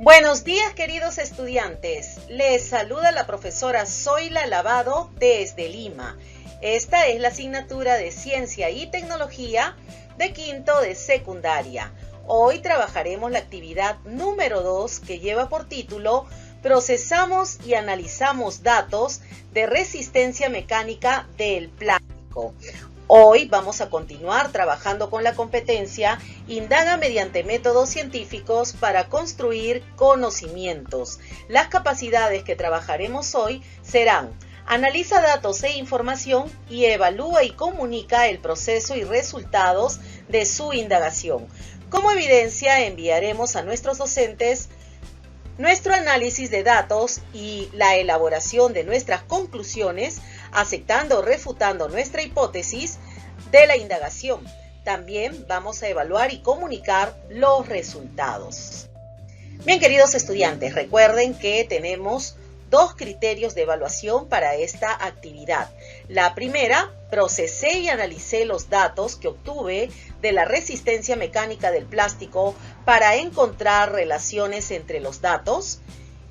Buenos días, queridos estudiantes. Les saluda la profesora Zoila Lavado desde Lima. Esta es la asignatura de Ciencia y Tecnología de quinto de secundaria. Hoy trabajaremos la actividad número 2 que lleva por título Procesamos y analizamos datos de resistencia mecánica del plástico. Hoy vamos a continuar trabajando con la competencia Indaga mediante métodos científicos para construir conocimientos. Las capacidades que trabajaremos hoy serán: analiza datos e información y evalúa y comunica el proceso y resultados de su indagación. Como evidencia, enviaremos a nuestros docentes nuestro análisis de datos y la elaboración de nuestras conclusiones, aceptando o refutando nuestra hipótesis de la indagación. También vamos a evaluar y comunicar los resultados. Bien, queridos estudiantes, recuerden que tenemos dos criterios de evaluación para esta actividad. La primera, procesé y analicé los datos que obtuve de la resistencia mecánica del plástico para encontrar relaciones entre los datos.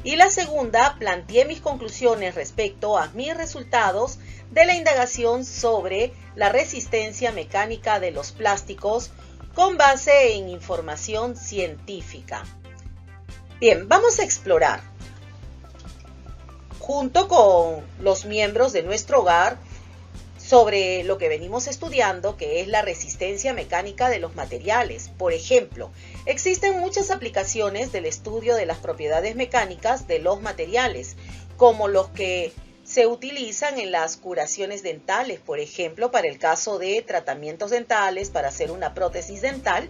Y la segunda, planteé mis conclusiones respecto a mis resultados de la indagación sobre la resistencia mecánica de los plásticos con base en información científica. Bien, vamos a explorar junto con los miembros de nuestro hogar sobre lo que venimos estudiando, que es la resistencia mecánica de los materiales. Por ejemplo, existen muchas aplicaciones del estudio de las propiedades mecánicas de los materiales, como los que se utilizan en las curaciones dentales, por ejemplo, para el caso de tratamientos dentales, para hacer una prótesis dental.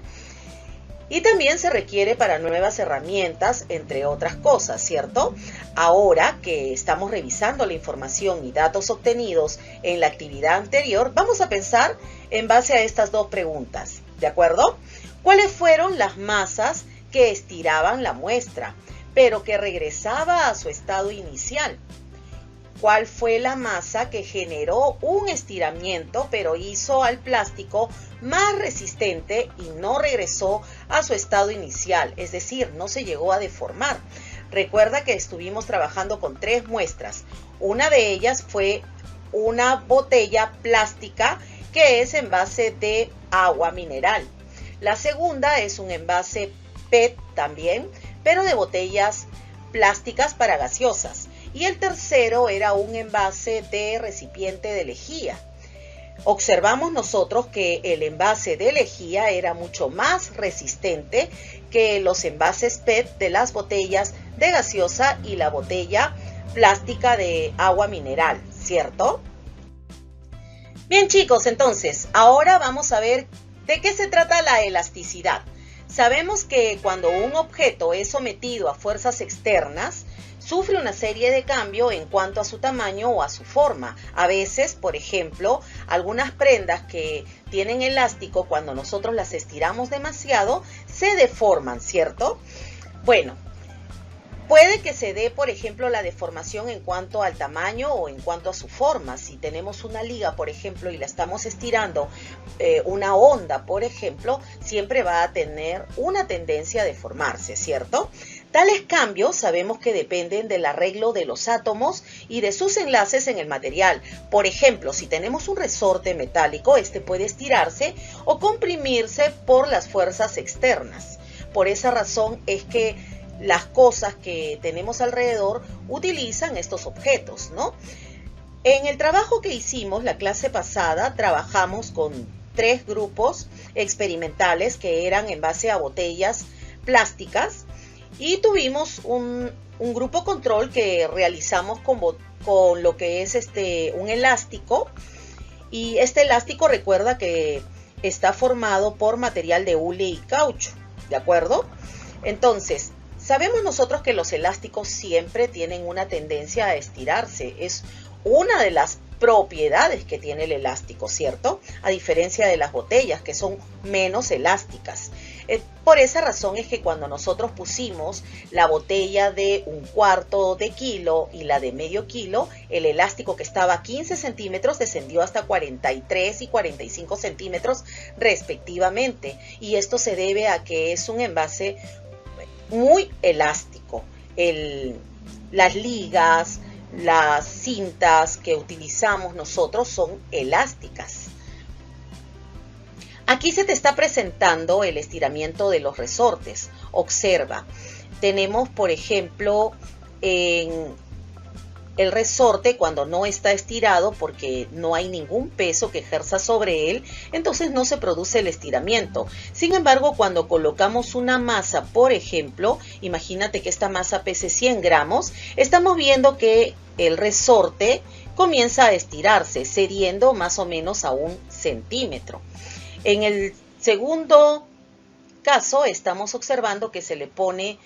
Y también se requiere para nuevas herramientas, entre otras cosas, ¿cierto? Ahora que estamos revisando la información y datos obtenidos en la actividad anterior, vamos a pensar en base a estas dos preguntas, ¿de acuerdo? ¿Cuáles fueron las masas que estiraban la muestra, pero que regresaba a su estado inicial? ¿Cuál fue la masa que generó un estiramiento, pero hizo al plástico más resistente y no regresó a su estado inicial? Es decir, no se llegó a deformar. Recuerda que estuvimos trabajando con tres muestras. Una de ellas fue una botella plástica que es envase de agua mineral. La segunda es un envase PET también, pero de botellas plásticas para gaseosas. Y el tercero era un envase de recipiente de lejía. Observamos nosotros que el envase de lejía era mucho más resistente que los envases PET de las botellas de gaseosa y la botella plástica de agua mineral, ¿cierto? Bien, chicos, entonces, ahora vamos a ver de qué se trata la elasticidad. Sabemos que cuando un objeto es sometido a fuerzas externas, sufre una serie de cambios en cuanto a su tamaño o a su forma. A veces, por ejemplo, algunas prendas que tienen elástico, cuando nosotros las estiramos demasiado, se deforman, ¿cierto? Bueno, puede que se dé, por ejemplo, la deformación en cuanto al tamaño o en cuanto a su forma. Si tenemos una liga, por ejemplo, y la estamos estirando, una onda, por ejemplo, siempre va a tener una tendencia a deformarse, ¿cierto? Tales cambios sabemos que dependen del arreglo de los átomos y de sus enlaces en el material. Por ejemplo, si tenemos un resorte metálico, este puede estirarse o comprimirse por las fuerzas externas. Por esa razón es que las cosas que tenemos alrededor utilizan estos objetos, ¿no? En el trabajo que hicimos la clase pasada, trabajamos con 3 grupos experimentales que eran en base a botellas plásticas. Y tuvimos un grupo control que realizamos con lo que es un elástico. Y este elástico, recuerda que está formado por material de hule y caucho, ¿de acuerdo? Entonces, sabemos nosotros que los elásticos siempre tienen una tendencia a estirarse. Es una de las propiedades que tiene el elástico, ¿cierto? A diferencia de las botellas, que son menos elásticas. Por esa razón es que cuando nosotros pusimos la botella de 1/4 de kilo y la de medio kilo, el elástico que estaba a 15 centímetros descendió hasta 43 y 45 centímetros respectivamente. Y esto se debe a que es un envase muy elástico. las ligas, las cintas que utilizamos nosotros son elásticas. Aquí se te está presentando el estiramiento de los resortes. Observa, tenemos por ejemplo en el resorte cuando no está estirado porque no hay ningún peso que ejerza sobre él, entonces no se produce el estiramiento. Sin embargo, cuando colocamos una masa, por ejemplo, imagínate que esta masa pese 100 gramos, estamos viendo que el resorte comienza a estirarse, cediendo más o menos a 1 centímetro. En el segundo caso, estamos observando que se le pone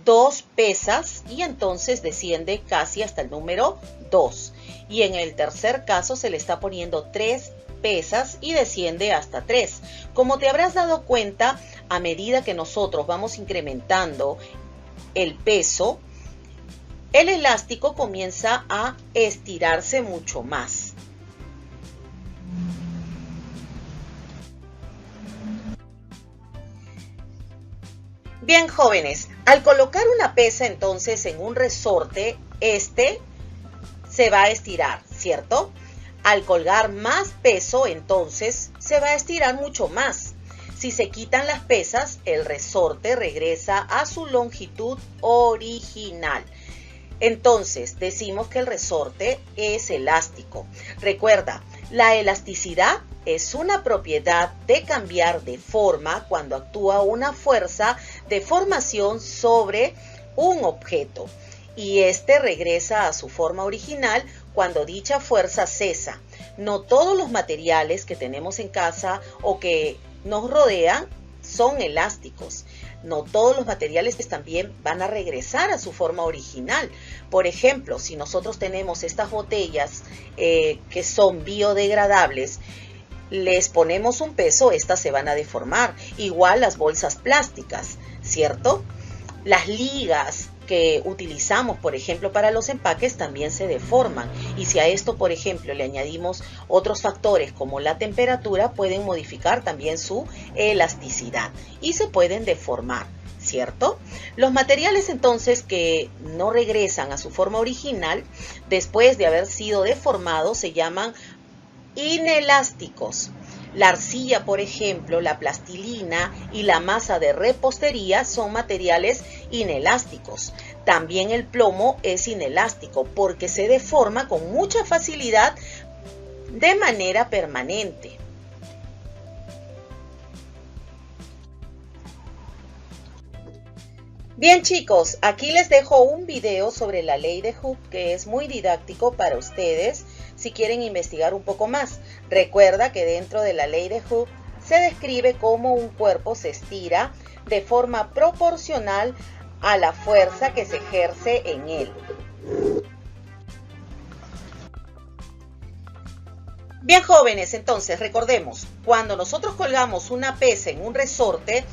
2 pesas y entonces desciende casi hasta el número 2. Y en el tercer caso se le está poniendo 3 pesas y desciende hasta 3. Como te habrás dado cuenta, a medida que nosotros vamos incrementando el peso, el elástico comienza a estirarse mucho más. Bien, jóvenes, al colocar una pesa entonces en un resorte, este se va a estirar, ¿cierto? Al colgar más peso, entonces se va a estirar mucho más. Si se quitan las pesas, el resorte regresa a su longitud original. Entonces, decimos que el resorte es elástico. Recuerda, la elasticidad es una propiedad de cambiar de forma cuando actúa una fuerza de formación sobre un objeto y este regresa a su forma original cuando dicha fuerza cesa. No todos los materiales que tenemos en casa o que nos rodean son elásticos. No todos los materiales también van a regresar a su forma original. Por ejemplo, si nosotros tenemos estas botellas que son biodegradables, les ponemos un peso, estas se van a deformar. Igual las bolsas plásticas, ¿cierto? Las ligas que utilizamos, por ejemplo, para los empaques también se deforman. Y si a esto, por ejemplo, le añadimos otros factores como la temperatura, pueden modificar también su elasticidad y se pueden deformar, ¿cierto? Los materiales entonces que no regresan a su forma original después de haber sido deformados se llaman inelásticos. La arcilla, por ejemplo, la plastilina y la masa de repostería son materiales inelásticos. También el plomo es inelástico porque se deforma con mucha facilidad de manera permanente. Bien, chicos, aquí les dejo un video sobre la ley de Hooke que es muy didáctico para ustedes si quieren investigar un poco más. Recuerda que dentro de la ley de Hooke se describe cómo un cuerpo se estira de forma proporcional a la fuerza que se ejerce en él. Bien, jóvenes, entonces recordemos, cuando nosotros colgamos una pesa en un resorte,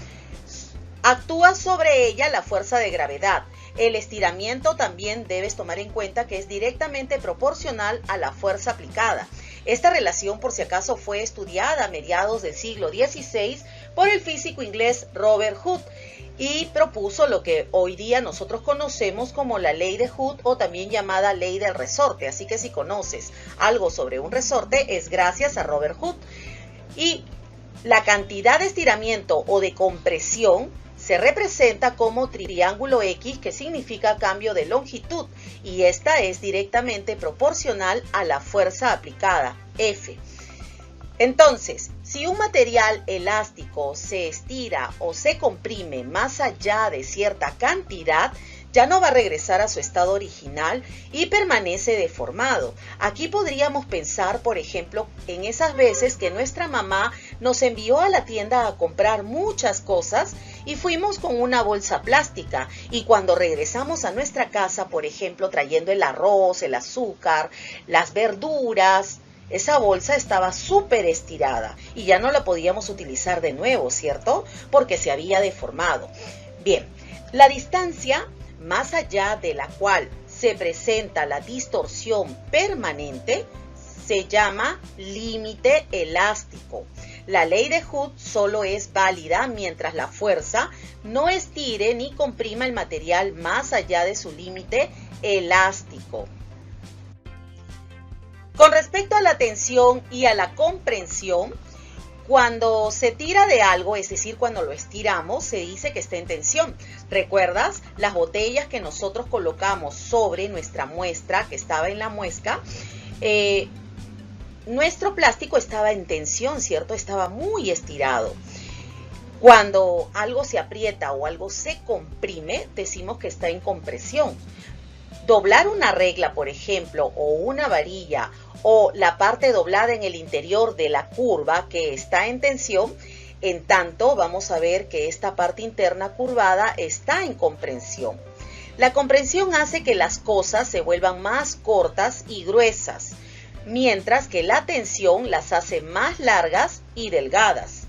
actúa sobre ella la fuerza de gravedad. El estiramiento también debes tomar en cuenta que es directamente proporcional a la fuerza aplicada. Esta relación, por si acaso, fue estudiada a mediados del siglo XVI por el físico inglés Robert Hood y propuso lo que hoy día nosotros conocemos como la ley de Hood o también llamada ley del resorte. Así que si conoces algo sobre un resorte es gracias a Robert Hood. Y la cantidad de estiramiento o de compresión se representa como triángulo X, que significa cambio de longitud, y esta es directamente proporcional a la fuerza aplicada, F. Entonces, si un material elástico se estira o se comprime más allá de cierta cantidad, ya no va a regresar a su estado original y permanece deformado. Aquí podríamos pensar, por ejemplo, en esas veces que nuestra mamá nos envió a la tienda a comprar muchas cosas y fuimos con una bolsa plástica y cuando regresamos a nuestra casa, por ejemplo, trayendo el arroz, el azúcar, las verduras, esa bolsa estaba súper estirada y ya no la podíamos utilizar de nuevo, ¿cierto? Porque se había deformado. Bien, la distancia más allá de la cual se presenta la distorsión permanente se llama límite elástico. La ley de Hooke solo es válida mientras la fuerza no estire ni comprima el material más allá de su límite elástico. Con respecto a la tensión y a la comprensión, cuando se tira de algo, es decir, cuando lo estiramos, se dice que está en tensión. ¿Recuerdas las botellas que nosotros colocamos sobre nuestra muestra, que estaba en la muesca? Nuestro plástico estaba en tensión, ¿cierto? Estaba muy estirado. Cuando algo se aprieta o algo se comprime, decimos que está en compresión. Doblar una regla, por ejemplo, o una varilla, o la parte doblada en el interior de la curva que está en tensión, en tanto vamos a ver que esta parte interna curvada está en comprensión. La comprensión hace que las cosas se vuelvan más cortas y gruesas, mientras que la tensión las hace más largas y delgadas.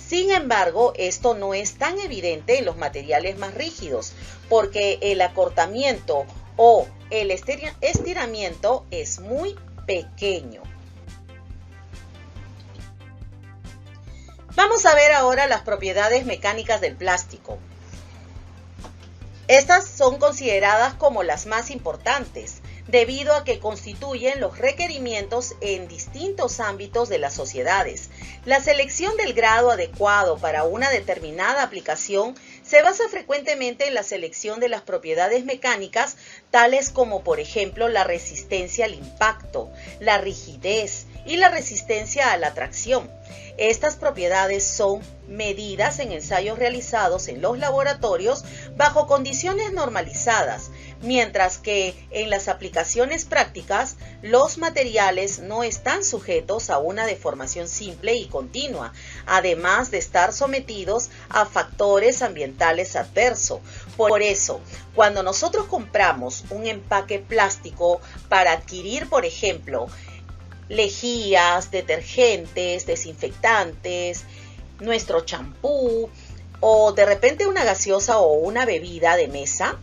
Sin embargo, esto no es tan evidente en los materiales más rígidos, porque el acortamiento o el estiramiento es muy pequeño. Vamos a ver ahora las propiedades mecánicas del plástico. Estas son consideradas como las más importantes, debido a que constituyen los requerimientos en distintos ámbitos de las sociedades. La selección del grado adecuado para una determinada aplicación se basa frecuentemente en la selección de las propiedades mecánicas, tales como, por ejemplo, la resistencia al impacto, la rigidez y la resistencia a la tracción. Estas propiedades son medidas en ensayos realizados en los laboratorios bajo condiciones normalizadas, mientras que en las aplicaciones prácticas los materiales no están sujetos a una deformación simple y continua, además de estar sometidos a factores ambientales adversos. Por eso, cuando nosotros compramos un empaque plástico para adquirir, por ejemplo, lejías, detergentes, desinfectantes, nuestro champú o de repente una gaseosa o una bebida de mesa,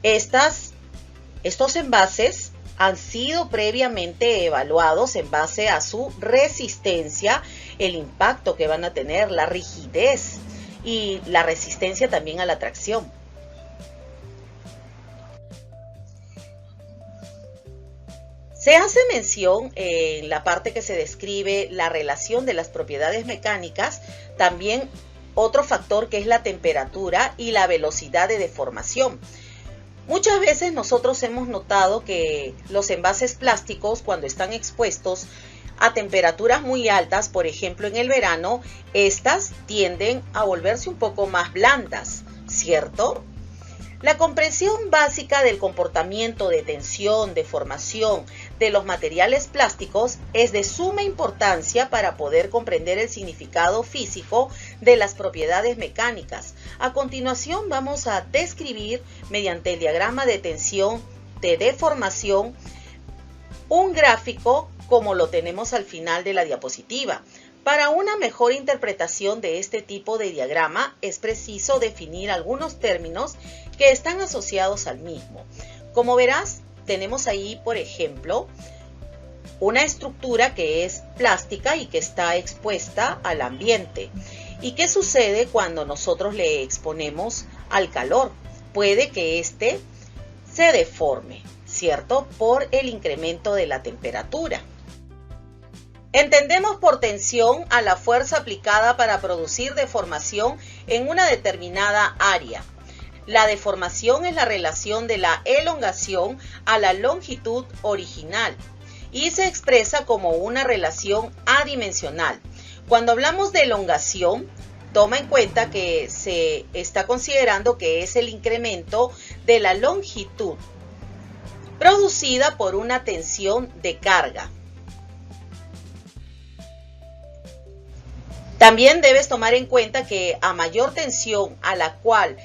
estos envases han sido previamente evaluados en base a su resistencia, el impacto que van a tener, la rigidez y la resistencia también a la tracción. Se hace mención en la parte que se describe la relación de las propiedades mecánicas, también otro factor que es la temperatura y la velocidad de deformación. Muchas veces nosotros hemos notado que los envases plásticos, cuando están expuestos a temperaturas muy altas, por ejemplo en el verano, estas tienden a volverse un poco más blandas, ¿cierto? La comprensión básica del comportamiento de tensión, deformación de los materiales plásticos es de suma importancia para poder comprender el significado físico de las propiedades mecánicas. A continuación vamos a describir mediante el diagrama de tensión, de deformación, un gráfico como lo tenemos al final de la diapositiva. Para una mejor interpretación de este tipo de diagrama es preciso definir algunos términos que están asociados al mismo. Como verás, tenemos ahí, por ejemplo, una estructura que es plástica y que está expuesta al ambiente. ¿Y qué sucede cuando nosotros le exponemos al calor? Puede que éste se deforme, ¿cierto? Por el incremento de la temperatura. Entendemos por tensión a la fuerza aplicada para producir deformación en una determinada área. La deformación es la relación de la elongación a la longitud original y se expresa como una relación adimensional. Cuando hablamos de elongación, toma en cuenta que se está considerando que es el incremento de la longitud producida por una tensión de carga. También debes tomar en cuenta que a mayor tensión a la cual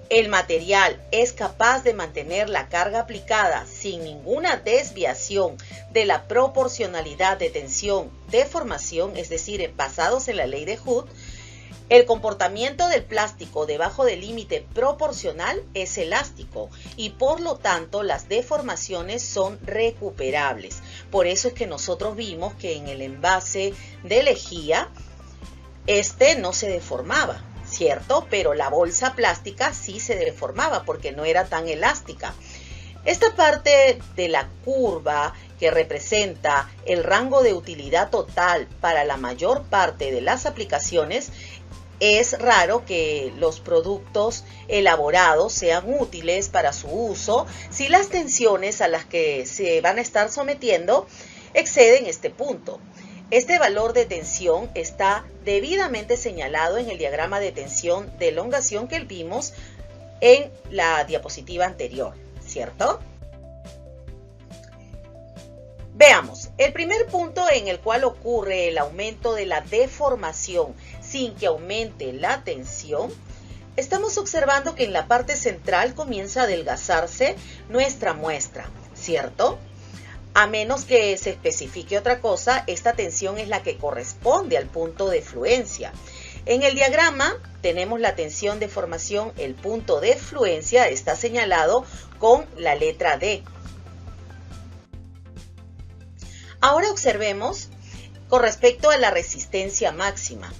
el material es capaz de mantener la carga aplicada sin ninguna desviación de la proporcionalidad de tensión-deformación, es decir, basados en la ley de Hooke, El comportamiento del plástico debajo del límite proporcional es elástico y por lo tanto las deformaciones son recuperables. Por eso es que nosotros vimos que en el envase de lejía este no se deformaba, ¿cierto? Pero la bolsa plástica sí se deformaba porque no era tan elástica. Esta parte de la curva que representa el rango de utilidad total para la mayor parte de las aplicaciones, es raro que los productos elaborados sean útiles para su uso si las tensiones a las que se van a estar sometiendo exceden este punto. Este valor de tensión está debidamente señalado en el diagrama de tensión de elongación que vimos en la diapositiva anterior, ¿cierto? Veamos, el primer punto en el cual ocurre el aumento de la deformación sin que aumente la tensión, estamos observando que en la parte central comienza a adelgazarse nuestra muestra, ¿cierto? A menos que se especifique otra cosa, esta tensión es la que corresponde al punto de fluencia. En el diagrama tenemos la tensión de formación, el punto de fluencia está señalado con la letra D. Ahora observemos con respecto a la resistencia máxima.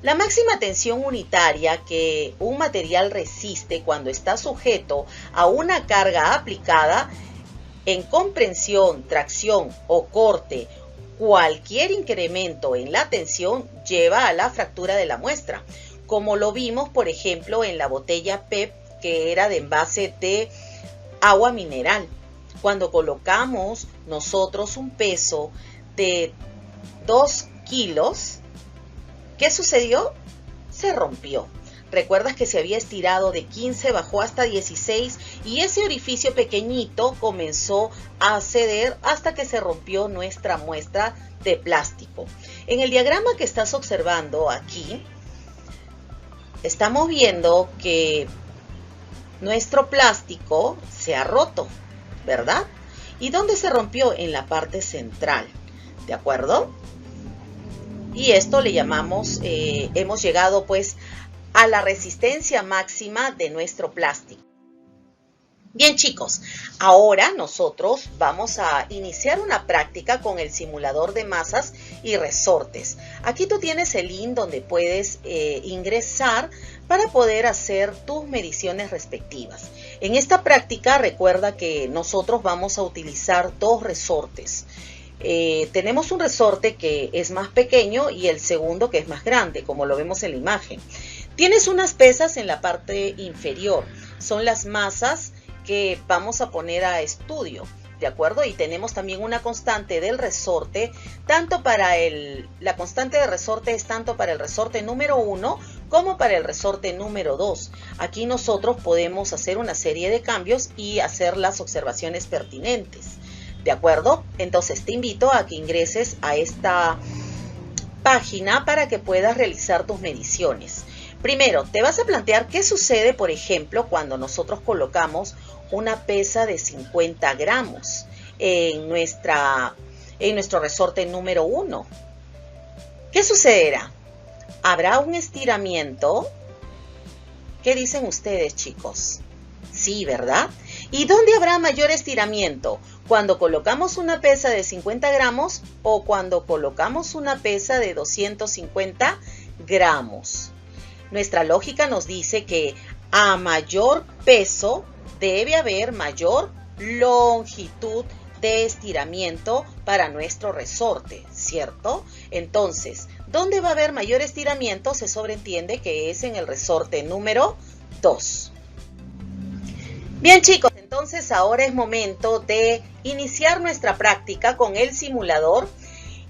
La máxima tensión unitaria que un material resiste cuando está sujeto a una carga aplicada en comprensión, tracción o corte, cualquier incremento en la tensión lleva a la fractura de la muestra, como lo vimos por ejemplo en la botella PET que era de envase de agua mineral. Cuando colocamos nosotros un peso de 2 kilos, ¿qué sucedió? Se rompió. ¿Recuerdas que se había estirado de 15, bajó hasta 16 y ese orificio pequeñito comenzó a ceder hasta que se rompió nuestra muestra de plástico? En el diagrama que estás observando aquí, estamos viendo que nuestro plástico se ha roto, ¿verdad? ¿Y dónde se rompió? En la parte central, ¿de acuerdo? Y esto le llamamos, hemos llegado pues a la resistencia máxima de nuestro plástico. Bien chicos, ahora nosotros vamos a iniciar una práctica con el simulador de masas y resortes. Aquí tú tienes el link donde puedes ingresar para poder hacer tus mediciones respectivas. En esta práctica recuerda que nosotros vamos a utilizar dos resortes. Tenemos un resorte que es más pequeño y el segundo que es más grande, como lo vemos en la imagen. Tienes unas pesas en la parte inferior, son las masas que vamos a poner a estudio, ¿de acuerdo? Y tenemos también una constante del resorte, tanto para la constante de resorte es tanto para el resorte número 1 como para el resorte número 2. Aquí nosotros podemos hacer una serie de cambios y hacer las observaciones pertinentes, ¿de acuerdo? Entonces te invito a que ingreses a esta página para que puedas realizar tus mediciones. Primero, te vas a plantear qué sucede, por ejemplo, cuando nosotros colocamos una pesa de 50 gramos en nuestro resorte número 1. ¿Qué sucederá? ¿Habrá un estiramiento? ¿Qué dicen ustedes, chicos? Sí, ¿verdad? ¿Y dónde habrá mayor estiramiento? ¿Cuando colocamos una pesa de 50 gramos o cuando colocamos una pesa de 250 gramos? Nuestra lógica nos dice que a mayor peso debe haber mayor longitud de estiramiento para nuestro resorte, ¿cierto? Entonces, ¿dónde va a haber mayor estiramiento? Se sobreentiende que es en el resorte número 2. Bien chicos, entonces ahora es momento de iniciar nuestra práctica con el simulador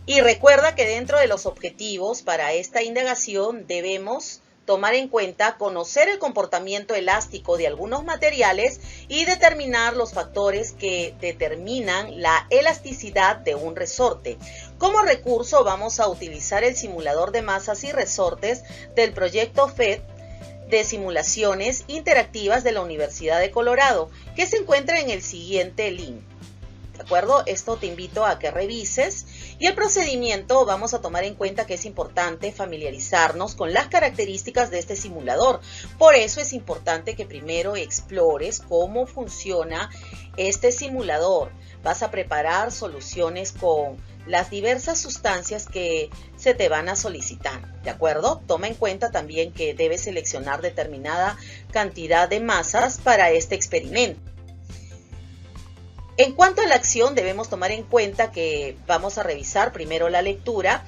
y recuerda que dentro de los objetivos para esta indagación debemos tomar en cuenta conocer el comportamiento elástico de algunos materiales y determinar los factores que determinan la elasticidad de un resorte. Como recurso vamos a utilizar el simulador de masas y resortes del proyecto FED de simulaciones interactivas de la Universidad de Colorado, que se encuentra en el siguiente link. ¿de acuerdo? Esto te invito a que revises. Y el procedimiento, vamos a tomar en cuenta que es importante familiarizarnos con las características de este simulador. Por eso es importante que primero explores cómo funciona este simulador. Vas a preparar soluciones con las diversas sustancias que se te van a solicitar, ¿de acuerdo? Toma en cuenta también que debes seleccionar determinada cantidad de masas para este experimento. En cuanto a la acción, debemos tomar en cuenta que vamos a revisar primero la lectura,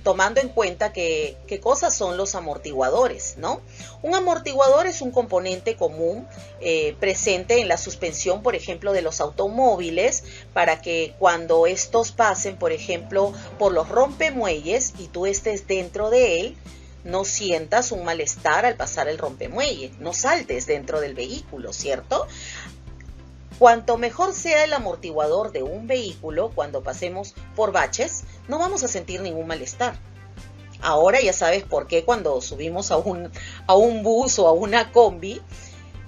tomando en cuenta qué cosas son los amortiguadores, ¿no? Un amortiguador es un componente común presente en la suspensión, por ejemplo, de los automóviles, para que cuando estos pasen, por ejemplo, por los rompemuelles y tú estés dentro de él, no sientas un malestar al pasar el rompemuelle, no saltes dentro del vehículo, ¿cierto? Cuanto mejor sea el amortiguador de un vehículo, cuando pasemos por baches, no vamos a sentir ningún malestar. Ahora ya sabes por qué cuando subimos a un bus o a una combi,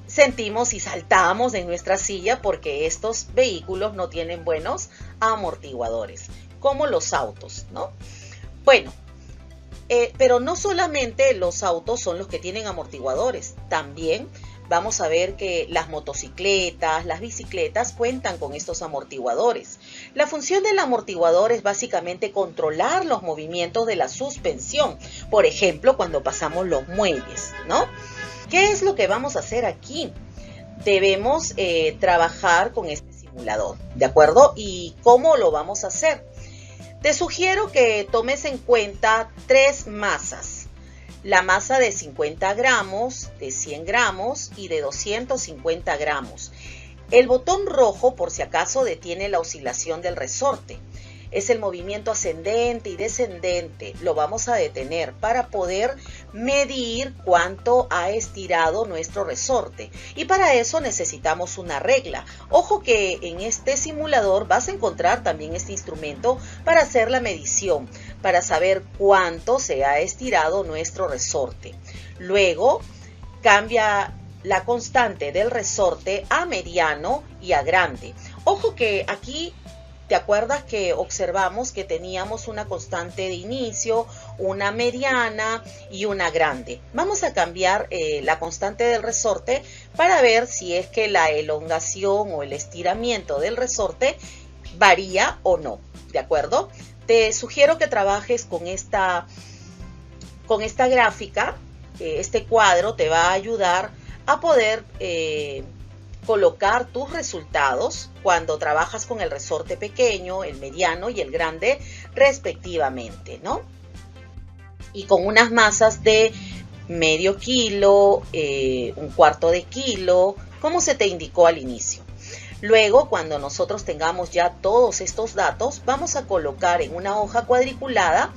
sentimos y saltamos en nuestra silla porque estos vehículos no tienen buenos amortiguadores, como los autos, ¿no? Bueno, pero no solamente los autos son los que tienen amortiguadores, también vamos a ver que las motocicletas, las bicicletas cuentan con estos amortiguadores. La función del amortiguador es básicamente controlar los movimientos de la suspensión, por ejemplo, cuando pasamos los muelles, ¿no? ¿Qué es lo que vamos a hacer aquí? Debemos trabajar con este simulador, ¿de acuerdo? ¿Y cómo lo vamos a hacer? Te sugiero que tomes en cuenta 3 masas. La masa de 50 gramos, de 100 gramos y de 250 gramos. El botón rojo, por si acaso, detiene la oscilación del resorte. Es el movimiento ascendente y descendente. Lo vamos a detener para poder medir cuánto ha estirado nuestro resorte. Y para eso necesitamos una regla. Ojo que en este simulador vas a encontrar también este instrumento para hacer la medición, para saber cuánto se ha estirado nuestro resorte. Luego cambia la constante del resorte a mediano y a grande. Ojo que aquí, ¿te acuerdas que observamos que teníamos una constante de inicio, una mediana y una grande? Vamos a cambiar la constante del resorte para ver si es que la elongación o el estiramiento del resorte varía o no, ¿de acuerdo? Te sugiero que trabajes con esta gráfica. Este cuadro te va a ayudar a poder colocar tus resultados cuando trabajas con el resorte pequeño, el mediano y el grande respectivamente, ¿no? Y con unas masas de medio kilo, un cuarto de kilo, como se te indicó al inicio. Luego, cuando nosotros tengamos ya todos estos datos, vamos a colocar en una hoja cuadriculada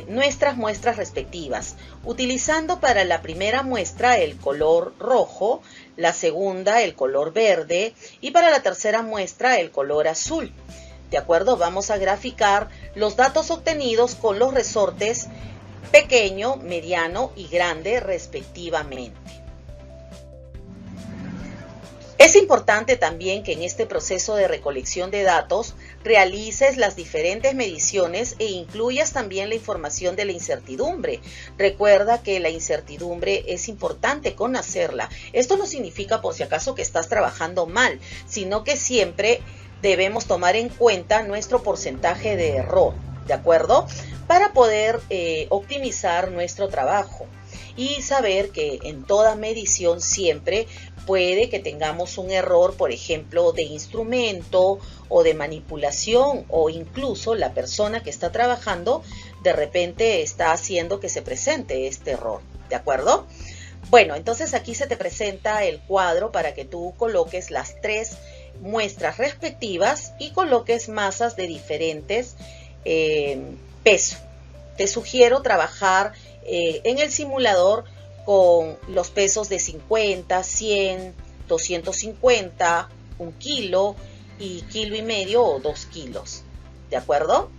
nuestras muestras respectivas, utilizando para la primera muestra el color rojo, la segunda el color verde y para la tercera muestra el color azul. ¿De acuerdo? Vamos a graficar los datos obtenidos con los resortes pequeño, mediano y grande respectivamente. Es importante también que en este proceso de recolección de datos realices las diferentes mediciones e incluyas también la información de la incertidumbre. Recuerda que la incertidumbre es importante conocerla. Esto no significa por si acaso que estás trabajando mal, sino que siempre debemos tomar en cuenta nuestro porcentaje de error, ¿de acuerdo? Para poder optimizar nuestro trabajo y saber que en toda medición siempre puede que tengamos un error, por ejemplo, de instrumento o de manipulación, o incluso la persona que está trabajando de repente está haciendo que se presente este error, ¿de acuerdo? Bueno, entonces aquí se te presenta el cuadro para que tú coloques las 3 muestras respectivas y coloques masas de diferentes pesos. Te sugiero trabajar en el simulador con los pesos de 50, 100, 250, 1 kilo y 1,5 kilos o 2 kilos, ¿de acuerdo?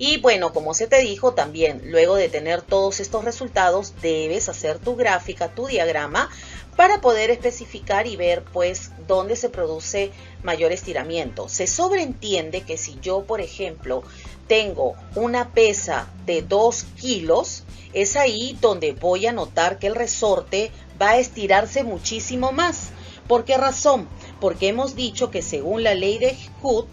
Y bueno, como se te dijo también, luego de tener todos estos resultados, debes hacer tu gráfica, tu diagrama, para poder especificar y ver pues dónde se produce mayor estiramiento. Se sobreentiende que si yo, por ejemplo, tengo una pesa de 2 kilos, es ahí donde voy a notar que el resorte va a estirarse muchísimo más. ¿Por qué razón? Porque hemos dicho que según la ley de Hooke,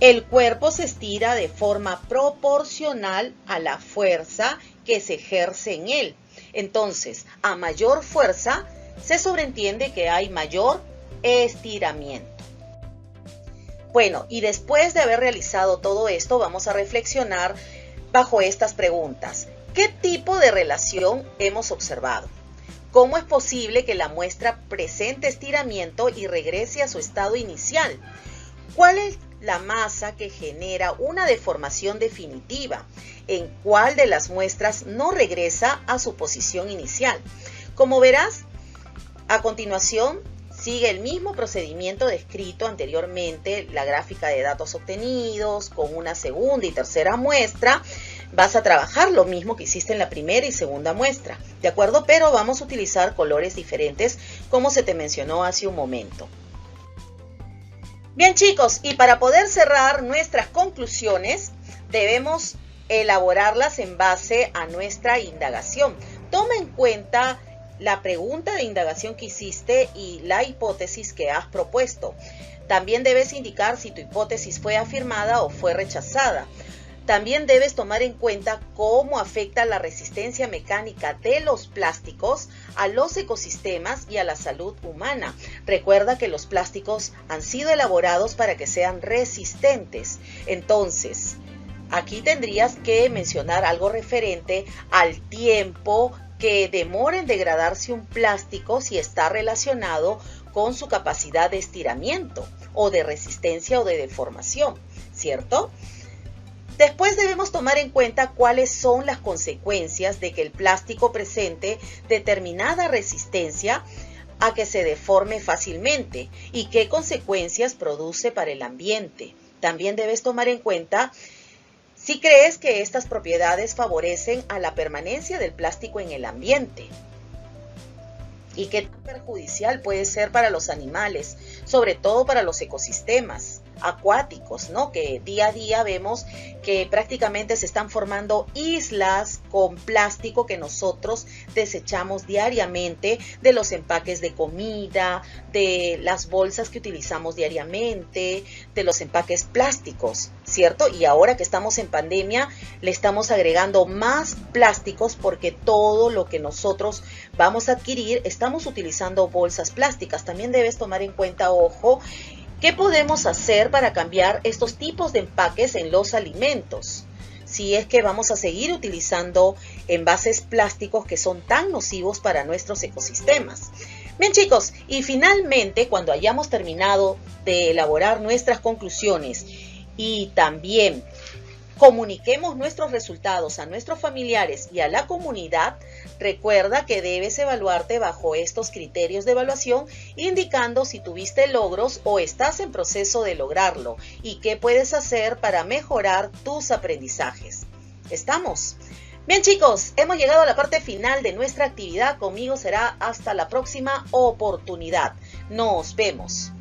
el cuerpo se estira de forma proporcional a la fuerza que se ejerce en él. Entonces, a mayor fuerza, se sobreentiende que hay mayor estiramiento. Bueno, y después de haber realizado todo esto, vamos a reflexionar bajo estas preguntas. ¿Qué tipo de relación hemos observado? ¿Cómo es posible que la muestra presente estiramiento y regrese a su estado inicial? ¿Cuál es la masa que genera una deformación definitiva? ¿En cuál de las muestras no regresa a su posición inicial? Como verás, a continuación sigue el mismo procedimiento descrito anteriormente, la gráfica de datos obtenidos con una segunda y tercera muestra. Vas a trabajar lo mismo que hiciste en la primera y segunda muestra, ¿de acuerdo? Pero vamos a utilizar colores diferentes, como se te mencionó hace un momento. Bien, chicos, y para poder cerrar nuestras conclusiones, debemos elaborarlas en base a nuestra indagación. Toma en cuenta la pregunta de indagación que hiciste y la hipótesis que has propuesto. También debes indicar si tu hipótesis fue afirmada o fue rechazada. También debes tomar en cuenta cómo afecta la resistencia mecánica de los plásticos a los ecosistemas y a la salud humana. Recuerda que los plásticos han sido elaborados para que sean resistentes. Entonces, aquí tendrías que mencionar algo referente al tiempo que demora en degradarse un plástico si está relacionado con su capacidad de estiramiento o de resistencia o de deformación, ¿cierto? Después debemos tomar en cuenta cuáles son las consecuencias de que el plástico presente determinada resistencia a que se deforme fácilmente y qué consecuencias produce para el ambiente. También debes tomar en cuenta si crees que estas propiedades favorecen a la permanencia del plástico en el ambiente y qué tan perjudicial puede ser para los animales, sobre todo para los ecosistemas acuáticos, ¿no? Que día a día vemos que prácticamente se están formando islas con plástico que nosotros desechamos diariamente de los empaques de comida, de las bolsas que utilizamos diariamente, de los empaques plásticos, ¿cierto? Y ahora que estamos en pandemia, le estamos agregando más plásticos porque todo lo que nosotros vamos a adquirir, estamos utilizando bolsas plásticas. También debes tomar en cuenta, ojo, ¿qué podemos hacer para cambiar estos tipos de empaques en los alimentos? Si es que vamos a seguir utilizando envases plásticos que son tan nocivos para nuestros ecosistemas. Bien, chicos, y finalmente, cuando hayamos terminado de elaborar nuestras conclusiones y también comuniquemos nuestros resultados a nuestros familiares y a la comunidad, recuerda que debes evaluarte bajo estos criterios de evaluación, indicando si tuviste logros o estás en proceso de lograrlo y qué puedes hacer para mejorar tus aprendizajes. ¿Estamos? Bien, chicos, hemos llegado a la parte final de nuestra actividad. Conmigo será hasta la próxima oportunidad. Nos vemos.